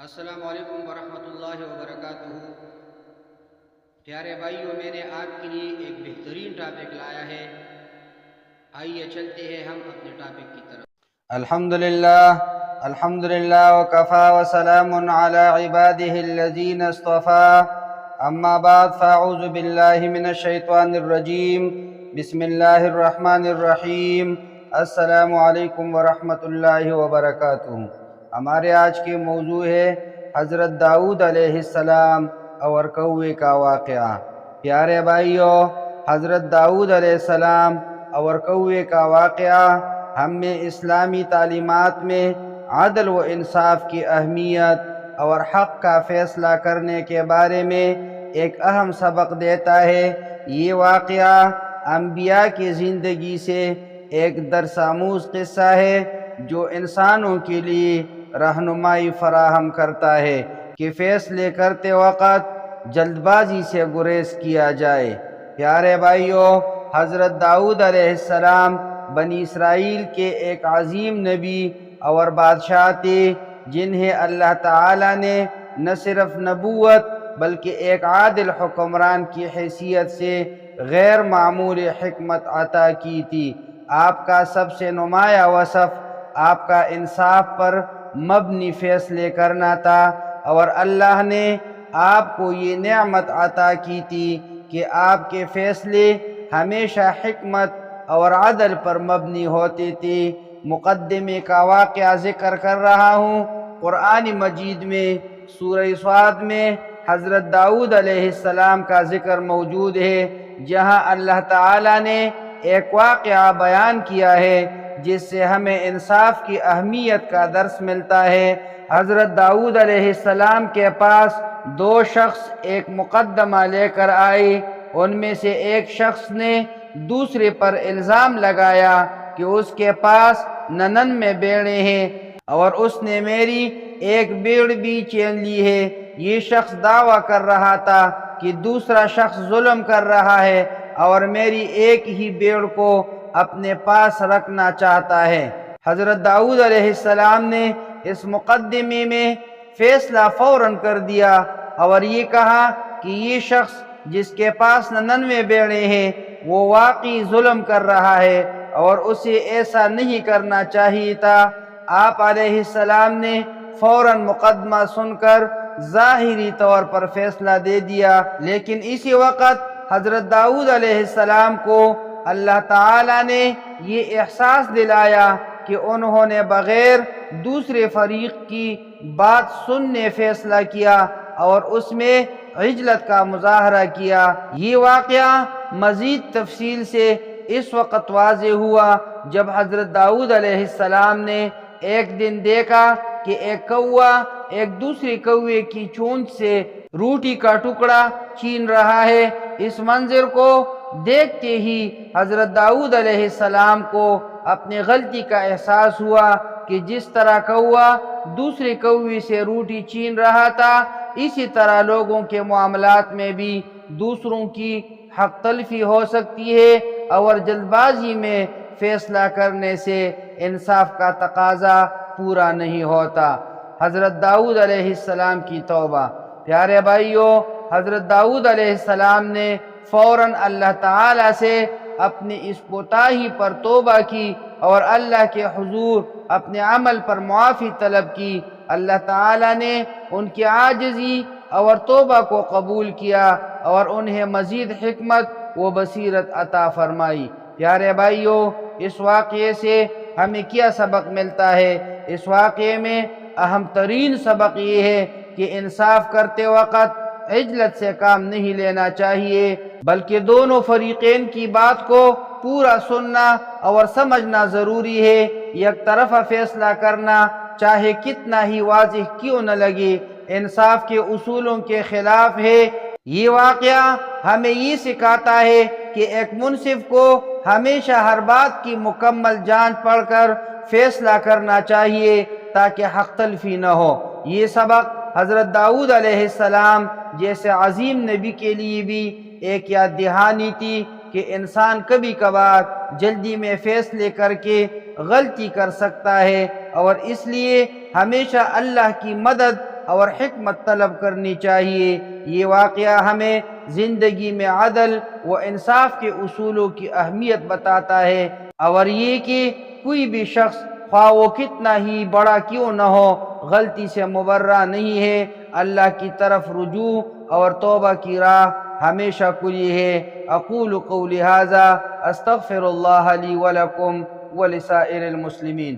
السلام علیکم ورحمۃ اللہ وبرکاتہ۔ پیارے بھائیوں، میں نے آپ کے لیے ایک بہترین ٹاپک لایا ہے۔ آئیے چلتے ہیں ہم اپنے ٹاپک کی طرف۔ الحمدللہ وکفا وسلام علی عباده الذین اصطفى، اما بعد فاعوذ باللہ من الشیطان الرجیم، بسم اللہ الرحمن الرحیم۔ السلام علیکم ورحمۃ اللہ وبرکاتہ۔ ہمارے آج کے موضوع ہے حضرت داؤد علیہ السلام اور کوے کا واقعہ۔ پیارے بھائیوں، حضرت داؤد علیہ السلام اور کوے کا واقعہ ہمیں اسلامی تعلیمات میں عدل و انصاف کی اہمیت اور حق کا فیصلہ کرنے کے بارے میں ایک اہم سبق دیتا ہے۔ یہ واقعہ انبیاء کی زندگی سے ایک درس آموز قصہ ہے جو انسانوں کے لیے رہنمائی فراہم کرتا ہے کہ فیصلے کرتے وقت جلد بازی سے گریز کیا جائے۔ پیارے بھائیوں، حضرت داؤد علیہ السلام بنی اسرائیل کے ایک عظیم نبی اور بادشاہ تھے جنہیں اللہ تعالی نے نہ صرف نبوت بلکہ ایک عادل حکمران کی حیثیت سے غیر معمولی حکمت عطا کی تھی۔ آپ کا سب سے نمایاں وصف آپ کا انصاف پر مبنی فیصلے کرنا تھا، اور اللہ نے آپ کو یہ نعمت عطا کی تھی کہ آپ کے فیصلے ہمیشہ حکمت اور عدل پر مبنی ہوتے تھے۔ مقدمے کا واقعہ ذکر کر رہا ہوں۔ قرآن مجید میں سورہ صاد میں حضرت داؤد علیہ السلام کا ذکر موجود ہے، جہاں اللہ تعالی نے ایک واقعہ بیان کیا ہے جس سے ہمیں انصاف کی اہمیت کا درس ملتا ہے۔ حضرت داؤد علیہ السلام کے پاس دو شخص ایک مقدمہ لے کر آئے۔ ان میں سے ایک شخص نے دوسرے پر الزام لگایا کہ اس کے پاس 99 بیڑیں ہیں اور اس نے میری ایک بیڑ بھی چھین لی ہے۔ یہ شخص دعویٰ کر رہا تھا کہ دوسرا شخص ظلم کر رہا ہے اور میری ایک ہی بیڑ کو اپنے پاس رکھنا چاہتا ہے۔ حضرت داؤد علیہ السلام نے اس مقدمے میں فیصلہ فوراً کر دیا اور یہ کہا کہ یہ شخص جس کے پاس 99 بیڑیں ہیں وہ واقعی ظلم کر رہا ہے اور اسے ایسا نہیں کرنا چاہیے تھا۔ آپ علیہ السلام نے فوراً مقدمہ سن کر ظاہری طور پر فیصلہ دے دیا، لیکن اسی وقت حضرت داؤد علیہ السلام کو اللہ تعالی نے یہ احساس دلایا کہ انہوں نے بغیر دوسرے فریق کی بات سننے فیصلہ کیا اور اس میں عجلت کا مظاہرہ کیا۔ یہ واقعہ مزید تفصیل سے اس وقت واضح ہوا جب حضرت داؤد علیہ السلام نے ایک دن دیکھا کہ ایک کوا ایک دوسرے کوے کی چونچ سے روٹی کا ٹکڑا چھین رہا ہے۔ اس منظر کو دیکھتے ہی حضرت داؤد علیہ السلام کو اپنی غلطی کا احساس ہوا کہ جس طرح کوا دوسرے کوے سے روٹی چھین رہا تھا، اسی طرح لوگوں کے معاملات میں بھی دوسروں کی حق تلفی ہو سکتی ہے اور جلد بازی میں فیصلہ کرنے سے انصاف کا تقاضا پورا نہیں ہوتا۔ حضرت داؤد علیہ السلام کی توبہ۔ پیارے بھائیوں، حضرت داؤد علیہ السلام نے فوراً اللہ تعالی سے اپنی اس کوتاہی پر توبہ کی اور اللہ کے حضور اپنے عمل پر معافی طلب کی۔ اللہ تعالی نے ان کی عاجزی اور توبہ کو قبول کیا اور انہیں مزید حکمت و بصیرت عطا فرمائی۔ پیارے بھائیوں، اس واقعے سے ہمیں کیا سبق ملتا ہے؟ اس واقعے میں اہم ترین سبق یہ ہے کہ انصاف کرتے وقت عجلت سے کام نہیں لینا چاہیے، بلکہ دونوں فریقین کی بات کو پورا سننا اور سمجھنا ضروری ہے۔ یک طرفہ فیصلہ کرنا چاہے کتنا ہی واضح کیوں نہ لگے، انصاف کے اصولوں کے خلاف ہے۔ یہ واقعہ ہمیں یہ سکھاتا ہے کہ ایک منصف کو ہمیشہ ہر بات کی مکمل جانچ پڑھ کر فیصلہ کرنا چاہیے تاکہ حق تلفی نہ ہو۔ یہ سبق حضرت داؤد علیہ السلام جیسے عظیم نبی کے لیے بھی ایک یاد دہانی تھی کہ انسان کبھی کبھار جلدی میں فیصلے کر کے غلطی کر سکتا ہے، اور اس لیے ہمیشہ اللہ کی مدد اور حکمت طلب کرنی چاہیے۔ یہ واقعہ ہمیں زندگی میں عدل و انصاف کے اصولوں کی اہمیت بتاتا ہے، اور یہ کہ کوئی بھی شخص خواہ وہ کتنا ہی بڑا کیوں نہ ہو غلطی سے مبرہ نہیں ہے۔ اللہ کی طرف رجوع اور توبہ کی راہ ہمیشہ کھلی ہے۔ اقول قولی ھذا استغفر اللہ لی ولکم ولسائر المسلمین۔